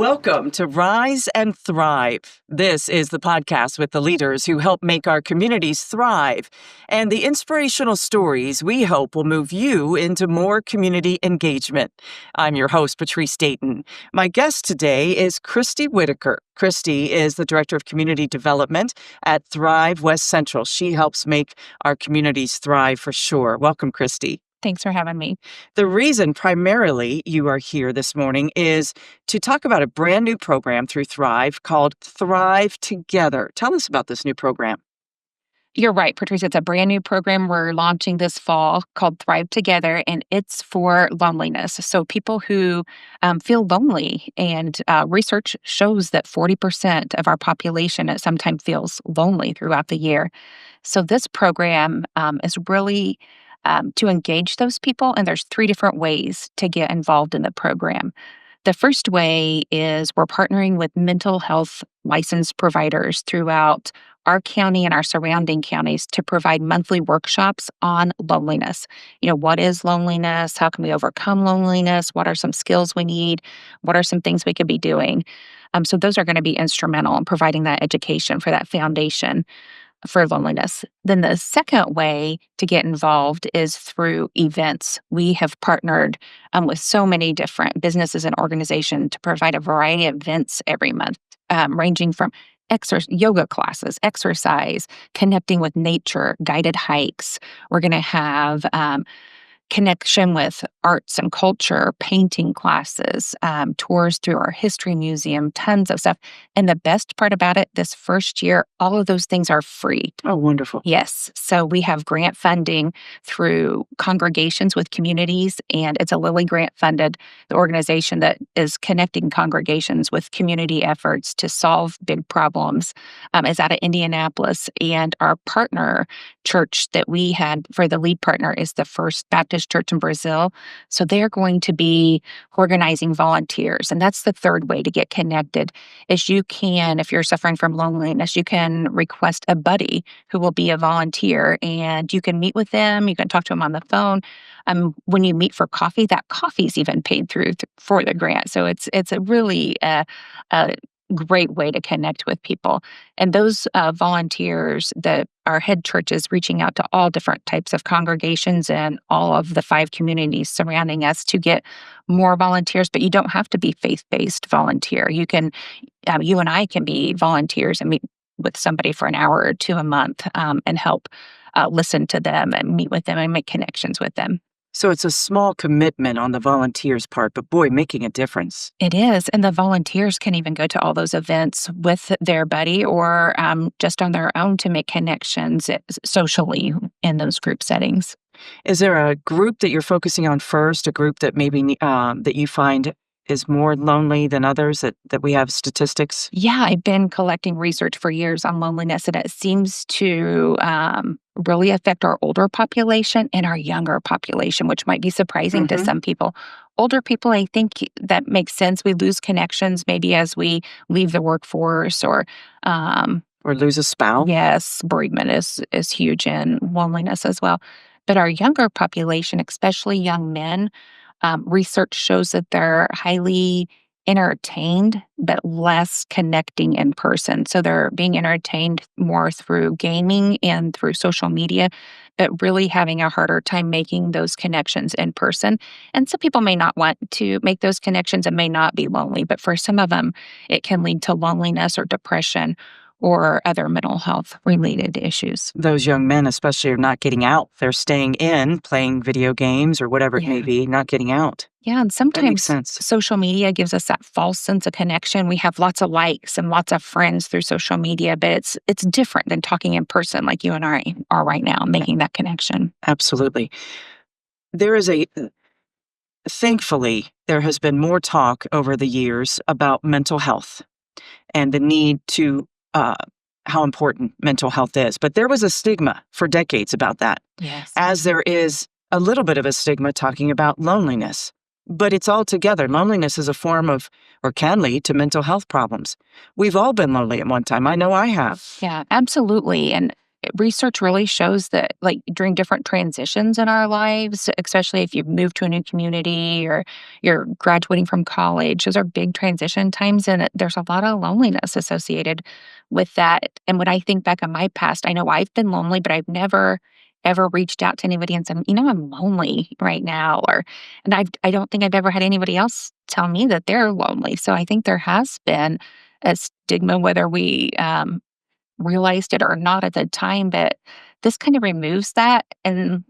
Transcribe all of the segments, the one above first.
Welcome to Rise and Thrive. This is the podcast with the leaders who help make our communities thrive, and the inspirational stories we hope will move you into more community engagement. I'm your host, Patrece. My guest today is Kristi Whitacre. Kristi is the Director of Community Development at Thrive West Central. She helps make our communities thrive for sure. Welcome, Kristi. Thanks for having me. The reason primarily you are here this morning is to talk about a brand new program through Thrive called Thrive Together. Tell us about this new program. You're right, Patrice. It's a brand new program we're launching this fall called Thrive Together, and it's for loneliness. So people who feel lonely, and research shows that 40% of our population at some time feels lonely throughout the year. So this program is really to engage those people, and there's 3 different ways to get involved in the program. The first way is we're partnering with mental health licensed providers throughout our county and our surrounding counties to provide monthly workshops on loneliness. What is loneliness? How can we overcome loneliness? What are some skills we need? What are some things we could be doing? So those are going to be instrumental in providing that education for that foundation for loneliness. Then the second way to get involved is through events. We have partnered with so many different businesses and organizations to provide a variety of events every month, ranging from yoga classes, exercise, connecting with nature, guided hikes. We're going to have connection with arts and culture, painting classes, tours through our history museum, tons of stuff. And the best part about it, this first year, all of those things are free. Oh, wonderful. Yes. So we have grant funding through congregations with communities, and it's a Lilly grant funded the organization that is connecting congregations with community efforts to solve big problems. Is out of Indianapolis, and our partner church that we had for the lead partner is the First Baptist Church in Brazil. So they're going to be organizing volunteers. And that's the third way to get connected is you can, if you're suffering from loneliness, you can request a buddy who will be a volunteer, and you can meet with them. You can talk to them on the phone. When you meet for coffee, that coffee's even paid through for the grant. So it's a really a great way to connect with people. And those volunteers that our head church is reaching out to all different types of congregations and all of the 5 communities surrounding us to get more volunteers. But you don't have to be faith-based volunteer. You and I can be volunteers and meet with somebody for an hour or 2 a month and help listen to them and meet with them and make connections with them. So it's a small commitment on the volunteers' part, but boy, making a difference. It is. And the volunteers can even go to all those events with their buddy or just on their own to make connections socially in those group settings. Is there a group that you're focusing on first, a group that maybe that you find is more lonely than others, that we have statistics? Yeah, I've been collecting research for years on loneliness, and it seems to really affect our older population and our younger population, which might be surprising to some people. Older people, I think that makes sense. We lose connections maybe as we leave the workforce or lose a spouse. Yes, bereavement is huge in loneliness as well. But our younger population, especially young men, research shows that they're highly entertained, but less connecting in person. So they're being entertained more through gaming and through social media, but really having a harder time making those connections in person. And some people may not want to make those connections and may not be lonely, but for some of them, it can lead to loneliness or depression or other mental health related issues. Those young men especially are not getting out. They're staying in, playing video games or whatever it may be, not getting out. Yeah, and That makes sometimes sense. social media gives us that false sense of connection. We have lots of likes and lots of friends through social media, but it's different than talking in person like you and I are right now, making that connection. Absolutely. Thankfully, there has been more talk over the years about mental health and the need to how important mental health is. But there was a stigma for decades about that, Yes. as there is a little bit of a stigma talking about loneliness. But it's all together. Loneliness is a form of, or can lead to mental health problems. We've all been lonely at one time. I know I have. Yeah, absolutely. And research really shows that, like, during different transitions in our lives, especially if you've moved to a new community or you're graduating from college, those are big transition times, and there's a lot of loneliness associated with that. And when I think back on my past, I know I've been lonely, but I've never ever reached out to anybody and said, I'm lonely right now, and I don't think I've ever had anybody else tell me that they're lonely. So I think there has been a stigma, whether we realized it or not at the time, but this kind of removes that and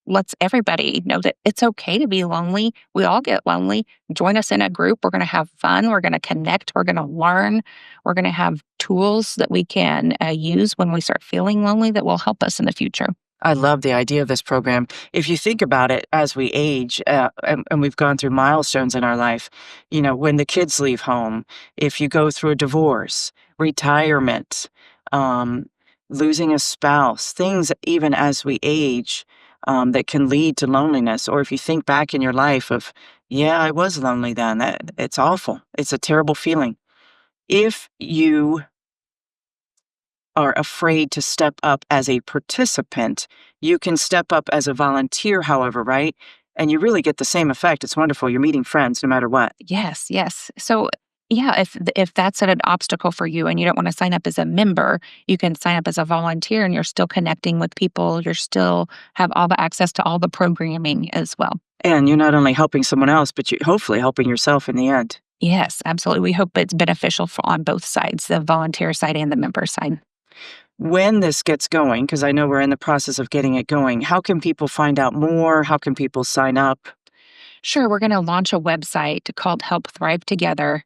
lets everybody know that it's okay to be lonely. We all get lonely. Join us in a group. We're going to have fun. We're going to connect. We're going to learn. We're going to have tools that we can use when we start feeling lonely that will help us in the future. I love the idea of this program. If you think about it, as we age, and we've gone through milestones in our life, when the kids leave home, if you go through a divorce, retirement, um, losing a spouse, things even as we age, that can lead to loneliness. Or if you think back in your life of, yeah, I was lonely then, it's awful. It's a terrible feeling. If you are afraid to step up as a participant, you can step up as a volunteer, however, right? And you really get the same effect. It's wonderful. You're meeting friends no matter what. Yes, yes. So, yeah, if that's an obstacle for you and you don't want to sign up as a member, you can sign up as a volunteer, and you're still connecting with people. You're still have all the access to all the programming as well. And you're not only helping someone else, but you're hopefully helping yourself in the end. Yes, absolutely. We hope it's beneficial on both sides, the volunteer side and the member side. When this gets going, because I know we're in the process of getting it going, how can people find out more? How can people sign up? Sure, we're going to launch a website called Help Thrive Together.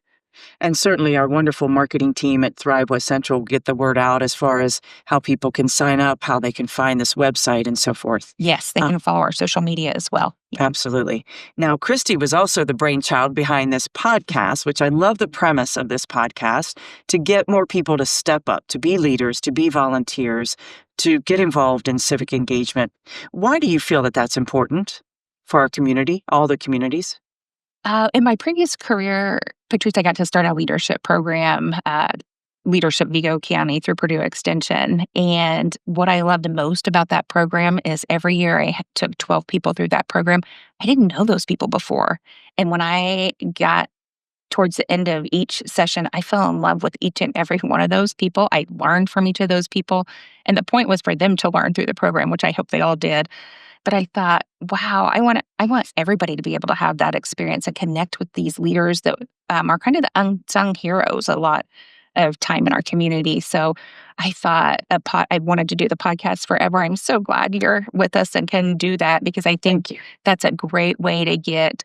And certainly our wonderful marketing team at Thrive West Central will get the word out as far as how people can sign up, how they can find this website, and so forth. Yes, they can follow our social media as well. Absolutely. Now, Kristi was also the brainchild behind this podcast, which I love the premise of this podcast, to get more people to step up, to be leaders, to be volunteers, to get involved in civic engagement. Why do you feel that that's important for our community, all the communities? In my previous career, Patrece, I got to start a leadership program, Leadership Vigo County through Purdue Extension. And what I loved most about that program is every year I took 12 people through that program. I didn't know those people before. And when I got towards the end of each session, I fell in love with each and every one of those people. I learned from each of those people. And the point was for them to learn through the program, which I hope they all did. But I thought, wow, I want everybody to be able to have that experience and connect with these leaders that are kind of the unsung heroes a lot of time in our community. So I thought I wanted to do the podcast forever. I'm so glad you're with us and can do that, because I think that's a great way to get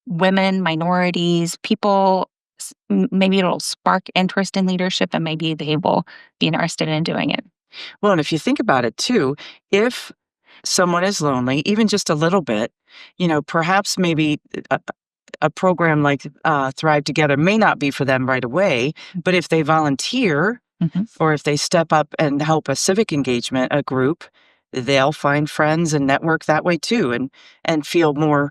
women, minorities, people. Maybe it'll spark interest in leadership, and maybe they will be interested in doing it. Well, and if you think about it too, if someone is lonely, even just a little bit, perhaps maybe a program like Thrive Together may not be for them right away, but if they volunteer or if they step up and help a civic engagement, a group, they'll find friends and network that way too, and feel more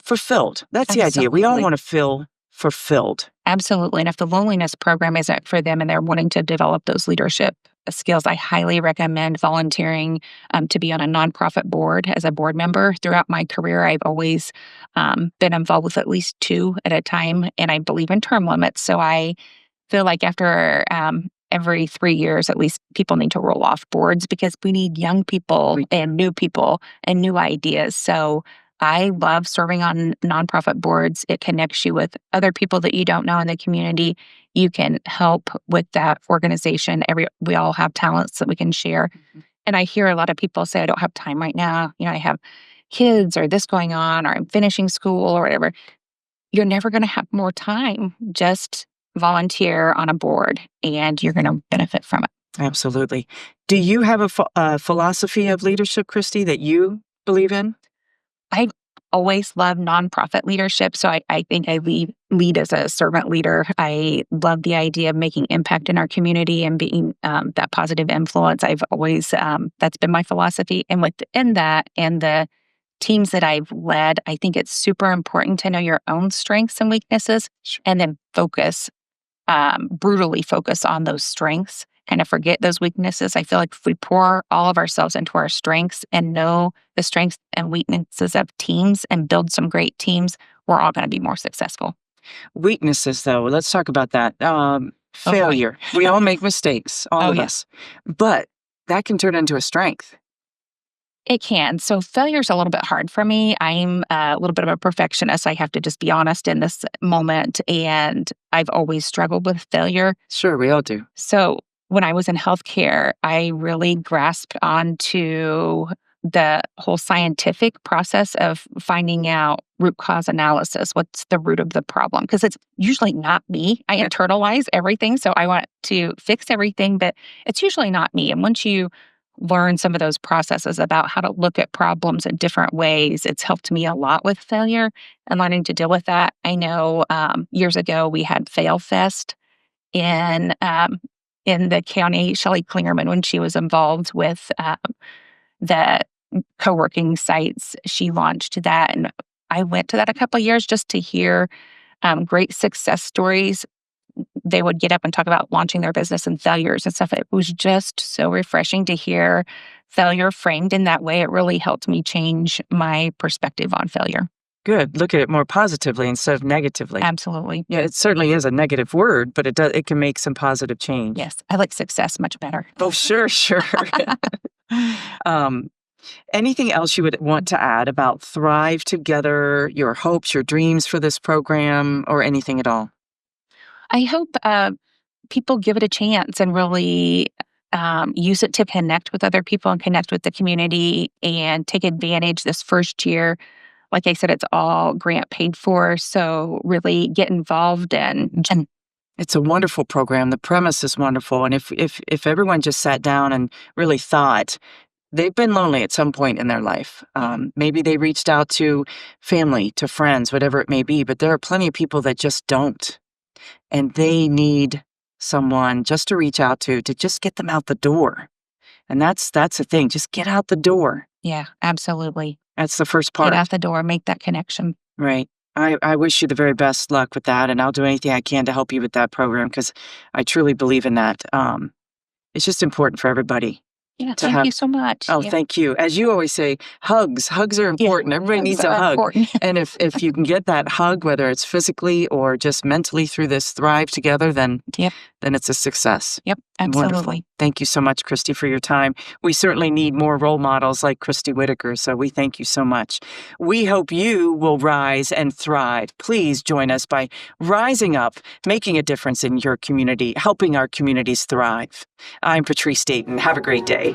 fulfilled. That's the idea. We all want to feel fulfilled. Absolutely. And if the loneliness program isn't for them and they're wanting to develop those leadership skills, I highly recommend volunteering to be on a nonprofit board as a board member. Throughout my career, I've always been involved with at least 2 at a time, and I believe in term limits. So I feel like after every 3 years, at least, people need to roll off boards, because we need young people and new ideas. So I love serving on nonprofit boards. It connects you with other people that you don't know in the community. You can help with that organization. We all have talents that we can share. And I hear a lot of people say, I don't have time right now. I have kids or this going on, or I'm finishing school or whatever. You're never going to have more time. Just volunteer on a board and you're going to benefit from it. Absolutely. Do you have a philosophy of leadership, Kristi, that you believe in? I've always loved nonprofit leadership, so I think I lead as a servant leader. I love the idea of making impact in our community and being that positive influence. I've always, that's been my philosophy. And within that and the teams that I've led, I think it's super important to know your own strengths and weaknesses, and then brutally focus on those strengths, kind of forget those weaknesses. I feel like if we pour all of ourselves into our strengths and know the strengths and weaknesses of teams and build some great teams, we're all going to be more successful. Weaknesses, though, let's talk about that. Oh boy. Failure. We all make mistakes, all Oh of yeah. us. But that can turn into a strength. It can. So failure's a little bit hard for me. I'm a little bit of a perfectionist. I have to just be honest in this moment. And I've always struggled with failure. Sure, we all do. So when I was in healthcare, I really grasped onto the whole scientific process of finding out root cause analysis. What's the root of the problem? Because it's usually not me. I internalize everything. So I want to fix everything, but it's usually not me. And once you learn some of those processes about how to look at problems in different ways, it's helped me a lot with failure and learning to deal with that. I know years ago we had Fail Fest in the county. Shelley Klingerman, when she was involved with the co-working sites, she launched that, and I went to that a couple of years just to hear great success stories. They would get up and talk about launching their business and failures and stuff. It was just so refreshing to hear failure framed in that way. It really helped me change my perspective on failure. Good. Look at it more positively instead of negatively. Absolutely. Yeah, it certainly is a negative word, but it can make some positive change. Yes, I like success much better. Oh, sure. um, Anything else you would want to add about Thrive Together, your hopes, your dreams for this program, or anything at all? I hope people give it a chance and really use it to connect with other people and connect with the community and take advantage this first year. Like I said, it's all grant paid for. So really get involved and It's a wonderful program. The premise is wonderful. And if everyone just sat down and really thought, they've been lonely at some point in their life. Maybe they reached out to family, to friends, whatever it may be, but there are plenty of people that just don't. And they need someone just to reach out to just get them out the door. And that's the thing. Just get out the door. yeah, absolutely. That's the first part. Get out the door, make that connection. Right. I wish you the very best luck with that, and I'll do anything I can to help you with that program because I truly believe in that. It's just important for everybody. Yeah, To thank have- you so much. Oh, Yeah. thank you. As you always say, hugs are important. Everybody Hugs needs a are hug. important. And if you can get that hug, whether it's physically or just mentally through this Thrive Together, then Yep. then it's a success. Yep, Wonderful. absolutely. Thank you so much, Kristi, for your time. We certainly need more role models like Kristi Whitacre, so we thank you so much. We hope you will rise and thrive. Please join us by rising up, making a difference in your community, helping our communities thrive. I'm Patrece Dayton. Have a great day.